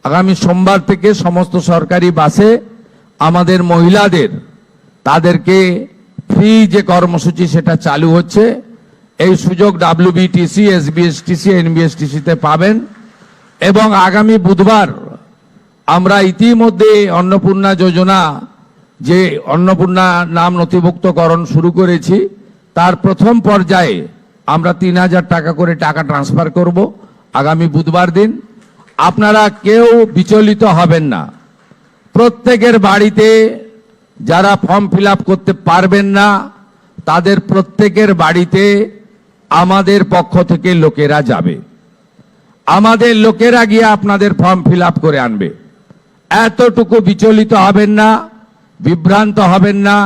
আগামী সোমবার থেকে সমস্ত সরকারি বাসে আমাদের মহিলাদের তাদেরকে ফ্রি যে কর্মসূচি সেটা চালু হচ্ছে। এই সুযোগ ডাব্লিউবিটিসি, এসবিএসটিসি, এনবিএসটিসিতে পাবেন। এবং আগামী বুধবার আমরা ইতিমধ্যে অন্নপূর্ণা যোজনা, যে অন্নপূর্ণা নাম নথিভুক্তকরণ শুরু করেছি, তার প্রথম পর্যায়ে আমরা ৩,০০০ টাকা করে টাকা ট্রান্সফার করব আগামী বুধবার দিন। আপনারা কেউ বিচলিত হবেন না। প্রত্যেকের বাড়িতে যারা ফর্ম ফিল আপ করতে পারবেন না তাদের প্রত্যেকের বাড়িতে আমাদের পক্ষ থেকে লোকেরা যাবে। আমাদের লোকেরা গিয়ে আপনাদের ফর্ম ফিল আপ করে আনবে। এতটুকু বিচলিত হবেন না, বিভ্রান্ত হবেন না,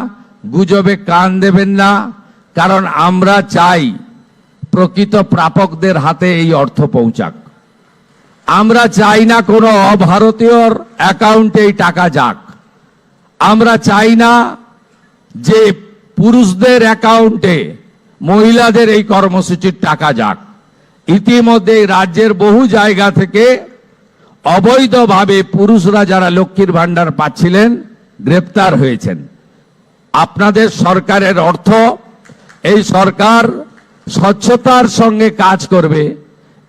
গুজবে কান দেবেন না। কারণ আমরা চাই প্রকৃত প্রাপকদের হাতে এই অর্থ পৌঁছাক। আমরা চাই না কোনো অভারতীয়র অ্যাকাউন্টে এই টাকা যাক। আমরা চাই না যে পুরুষদের অ্যাকাউন্টে মহিলাদের এই কর্মসূচির টাকা যাক। ইতিমধ্যে রাজ্যের বহু জায়গা থেকে অবৈধভাবে পুরুষরা যারা লক্ষ্মীর ভান্ডার পাচ্ছিলেন গ্রেপ্তার হয়েছেন। আপনাদের সরকারের অর্থ, এই সরকার স্বচ্ছতার সঙ্গে কাজ করবে,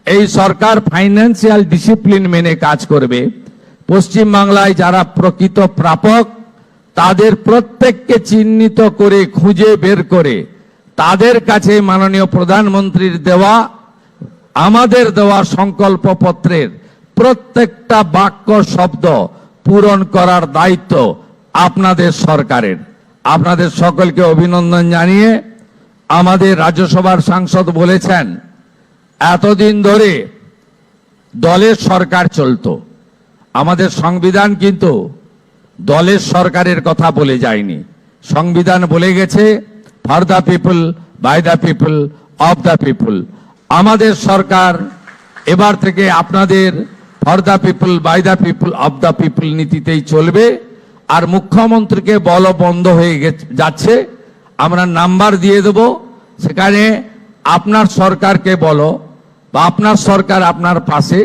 এই সরকার ফাইন্যান্সিয়াল ডিসিপ্লিন মেনে কাজ করবে। পশ্চিমবাংলায় যারা প্রকৃত প্রাপক তাদের প্রত্যেককে চিহ্নিত করে খুঁজে বের করে তাদের কাছে মাননীয় প্রধানমন্ত্রীর দেওয়া, আমাদের দেওয়া সংকল্পপত্রের প্রত্যেকটা বাক্য শব্দ পূরণ করার দায়িত্ব আপনাদের সরকারের। আপনাদের সকলকে অভিনন্দন জানিয়ে আমাদের রাজ্যসভার সাংসদ বলেছেন, এতদিন ধরে দলের সরকার চলতো। আমাদের সংবিধান কিন্তু দলের সরকারের কথা বলে যায়নি। সংবিধান বলে গেছে for the people, by the people, of the people. আমাদের সরকার এবার থেকে আপনাদের for the people, by the people, of the people নীতিতেই চলবে। আর মুখ্যমন্ত্রীকে বল বন্ধ হয়ে যাচ্ছে, আমরা নাম্বার দিয়ে দেব, সেখানে আপনার সরকারকে বলো বা আপনার সরকার আপনার পাশে,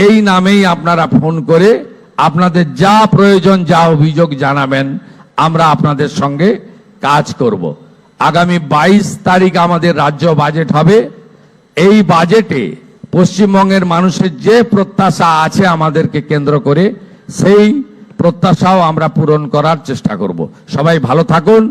এই নামেই আপনারা ফোন করে আপনাদের যা প্রয়োজন, যা অভিযোগ জানাবেন, আমরা আপনাদের সঙ্গে কাজ করব। আগামী 22 তারিখ আমাদের রাজ্য বাজেট হবে। এই বাজেটে পশ্চিমবঙ্গের মানুষের যে প্রত্যাশা আছে আমাদেরকে কেন্দ্র করে, সেই প্রত্যাশাও আমরা পূরণ করার চেষ্টা করব। সবাই ভালো থাকুন।